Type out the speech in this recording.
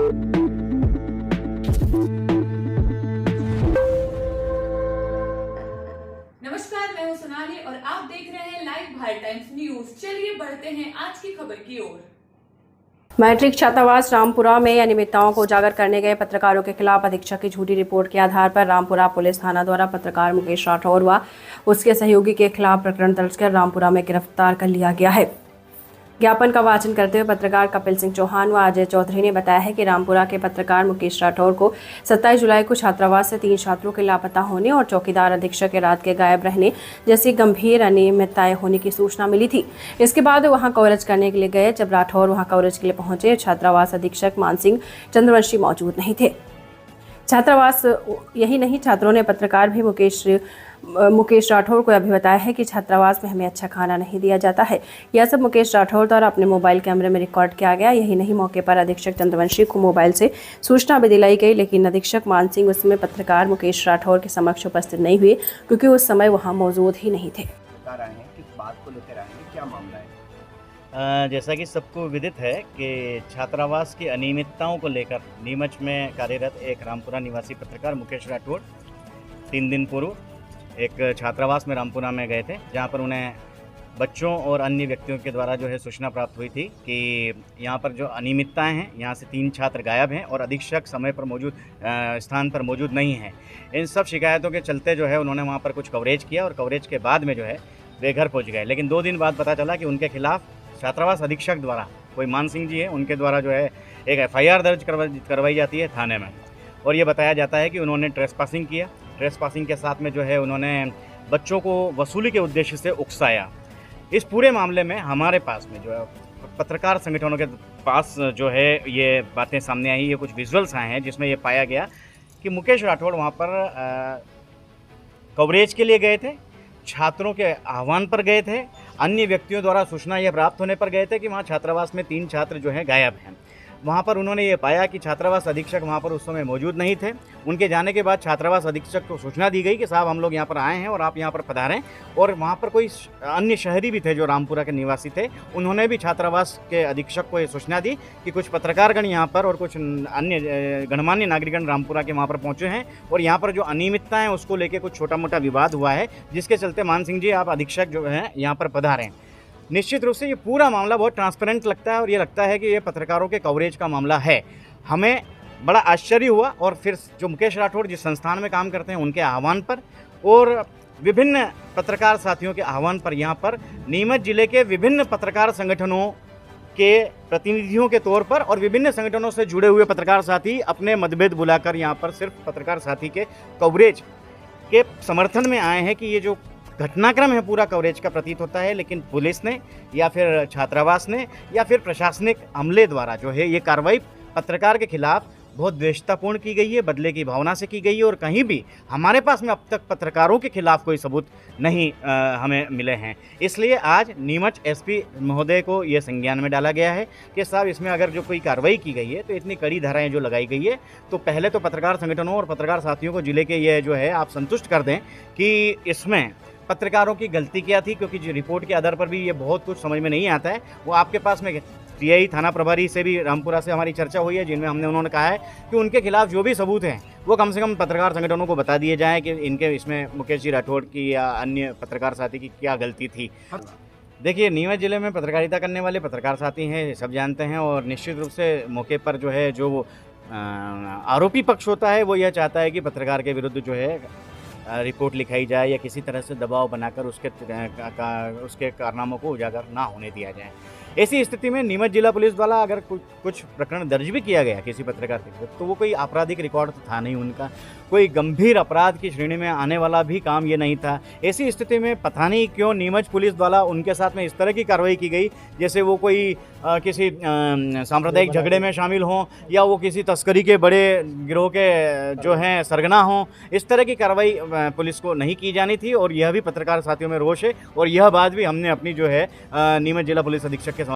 नमस्कार, मैं हूं सोनाली और आप देख रहे हैं लाइव भारत टाइम्स न्यूज। चलिए बढ़ते हैं आज की खबर की ओर। मैट्रिक छात्रावास रामपुरा में अनियमितताओं को उजागर करने गए पत्रकारों के खिलाफ अधीक्षक की झूठी रिपोर्ट के आधार पर रामपुरा पुलिस थाना द्वारा पत्रकार मुकेश राठौर व उसके सहयोगी के खिलाफ प्रकरण दर्ज कर रामपुरा में गिरफ्तार कर लिया गया है। ज्ञापन का वाचन करते हुए पत्रकार कपिल सिंह चौहान व अजय चौधरी ने बताया है कि रामपुरा के पत्रकार मुकेश राठौर को 27 जुलाई को छात्रावास से 3 छात्रों के लापता होने और चौकीदार अधीक्षक के रात के गायब रहने जैसी गंभीर अनियमितताएं होने की सूचना मिली थी। इसके बाद वहां कवरेज करने के लिए गए। जब राठौर वहां कवरेज के लिए पहुंचे, छात्रावास अधीक्षक मानसिंह चंद्रवंशी मौजूद नहीं थे। छात्रावास यही नहीं, छात्रों ने पत्रकार भी मुकेश राठौर को अभी बताया है कि छात्रावास में हमें अच्छा खाना नहीं दिया जाता है। यह सब मुकेश राठौर द्वारा अपने मोबाइल कैमरे में रिकॉर्ड किया गया। यही नहीं, मौके पर अधीक्षक चंद्रवंशी को मोबाइल से सूचना भी दिलाई गई, लेकिन अधीक्षक मानसिंह उस समय पत्रकार मुकेश राठौर के समक्ष उपस्थित नहीं हुए क्योंकि उस समय वहाँ मौजूद ही नहीं थे। किस बात को लेकर आए हैं, क्या मामला है? जैसा कि सबको विदित है कि छात्रावास की अनियमितताओं को लेकर नीमच में कार्यरत एक रामपुरा निवासी पत्रकार मुकेश राठौर 3 दिन पूर्व एक छात्रावास में रामपुरा में गए थे, जहां पर उन्हें बच्चों और अन्य व्यक्तियों के द्वारा जो है सूचना प्राप्त हुई थी कि यहाँ पर जो अनियमितताएं हैं, यहाँ से 3 छात्र गायब हैं और अधीक्षक समय पर मौजूद स्थान पर मौजूद नहीं है। इन सब शिकायतों के चलते जो है उन्होंने वहाँ पर कुछ कवरेज किया और कवरेज के बाद में जो है वे घर पहुँच गए। लेकिन 2 दिन बाद पता चला कि उनके खिलाफ छात्रावास अधीक्षक द्वारा, कोई मान सिंह जी है, उनके द्वारा जो है एक FIR दर्ज करवाई जाती है थाने में और ये बताया जाता है कि उन्होंने ट्रेसपासिंग किया। ट्रेसपासिंग के साथ में जो है उन्होंने बच्चों को वसूली के उद्देश्य से उकसाया। इस पूरे मामले में हमारे पास में जो है पत्रकार संगठनों के पास जो है ये बातें सामने आई, ये कुछ विजुअल्स आए हैं जिसमें ये पाया गया कि मुकेश राठौर वहाँ पर कवरेज के लिए गए थे, छात्रों के आह्वान पर गए थे, अन्य व्यक्तियों द्वारा सूचना यह प्राप्त होने पर गए थे कि वहाँ छात्रावास में 3 छात्र जो हैं गायब हैं। वहाँ पर उन्होंने ये पाया कि छात्रावास अधीक्षक वहाँ पर उस समय मौजूद नहीं थे। उनके जाने के बाद छात्रावास अधीक्षक को सूचना दी गई कि साहब हम लोग यहाँ पर आए हैं और आप यहाँ पर पधारें। और वहाँ पर कोई अन्य शहरी भी थे जो रामपुरा के निवासी थे, उन्होंने भी छात्रावास के अधीक्षक को ये सूचना दी कि कुछ पत्रकारगण यहाँ पर और कुछ अन्य गणमान्य नागरिकगण रामपुरा के वहाँ पर पहुँचे हैं और यहाँ पर जो अनियमितता है उसको लेकर कुछ छोटा मोटा विवाद हुआ है, जिसके चलते मान सिंह जी आप अधीक्षक जो है यहाँ पर पधारें। निश्चित रूप से ये पूरा मामला बहुत ट्रांसपेरेंट लगता है और ये लगता है कि ये पत्रकारों के कवरेज का मामला है। हमें बड़ा आश्चर्य हुआ और फिर जो मुकेश राठौर जिस संस्थान में काम करते हैं उनके आह्वान पर और विभिन्न पत्रकार साथियों के आह्वान पर यहाँ पर नीमच जिले के विभिन्न पत्रकार संगठनों के प्रतिनिधियों के तौर पर और विभिन्न संगठनों से जुड़े हुए पत्रकार साथी अपने मतभेद बुलाकर यहाँ पर सिर्फ पत्रकार साथी के कवरेज के समर्थन में आए हैं कि ये जो घटनाक्रम है पूरा कवरेज का प्रतीत होता है। लेकिन पुलिस ने या फिर छात्रावास ने या फिर प्रशासनिक अमले द्वारा जो है ये कार्रवाई पत्रकार के खिलाफ बहुत द्वेषतापूर्ण की गई है, बदले की भावना से की गई है और कहीं भी हमारे पास में अब तक पत्रकारों के खिलाफ कोई सबूत नहीं हमें मिले हैं। इसलिए आज नीमच SP महोदय को ये संज्ञान में डाला गया है कि साहब इसमें अगर जो कोई कार्रवाई की गई है तो इतनी कड़ी धाराएं जो लगाई गई है, तो पहले तो पत्रकार संगठनों और पत्रकार साथियों को जिले के ये जो है आप संतुष्ट कर दें कि इसमें पत्रकारों की गलती क्या थी, क्योंकि जो रिपोर्ट के आधार पर भी ये बहुत कुछ समझ में नहीं आता है। वो आपके पास में TI थाना प्रभारी से भी रामपुरा से हमारी चर्चा हुई है, जिनमें उन्होंने कहा है कि उनके खिलाफ जो भी सबूत हैं वो कम से कम पत्रकार संगठनों को बता दिए जाएं कि इनके इसमें मुकेश जी राठौर की या अन्य पत्रकार साथी की क्या गलती थी। देखिए, नीमच जिले में पत्रकारिता करने वाले पत्रकार साथी हैं, सब जानते हैं और निश्चित रूप से मौके पर जो है जो आरोपी पक्ष होता है वो यह चाहता है कि पत्रकार के विरुद्ध जो है रिपोर्ट लिखाई जाए या किसी तरह से दबाव बनाकर उसके कारनामों को उजागर ना होने दिया जाए। ऐसी स्थिति में नीमच जिला पुलिस द्वारा अगर कुछ प्रकरण दर्ज भी किया गया किसी पत्रकार के विरुद्ध, तो वो कोई आपराधिक रिकॉर्ड तो था नहीं, उनका कोई गंभीर अपराध की श्रेणी में आने वाला भी काम ये नहीं था। ऐसी स्थिति में पता नहीं क्यों नीमच पुलिस द्वारा उनके साथ में इस तरह की कार्रवाई की गई जैसे वो कोई किसी सांप्रदायिक झगड़े में शामिल हों या वो किसी तस्करी के बड़े गिरोह के जो हैं सरगना हों। इस तरह की कार्रवाई पुलिस को नहीं की जानी थी और यह भी पत्रकार साथियों में रोष है और यह बात भी हमने अपनी जो है नीमच जिला पुलिस अधीक्षक के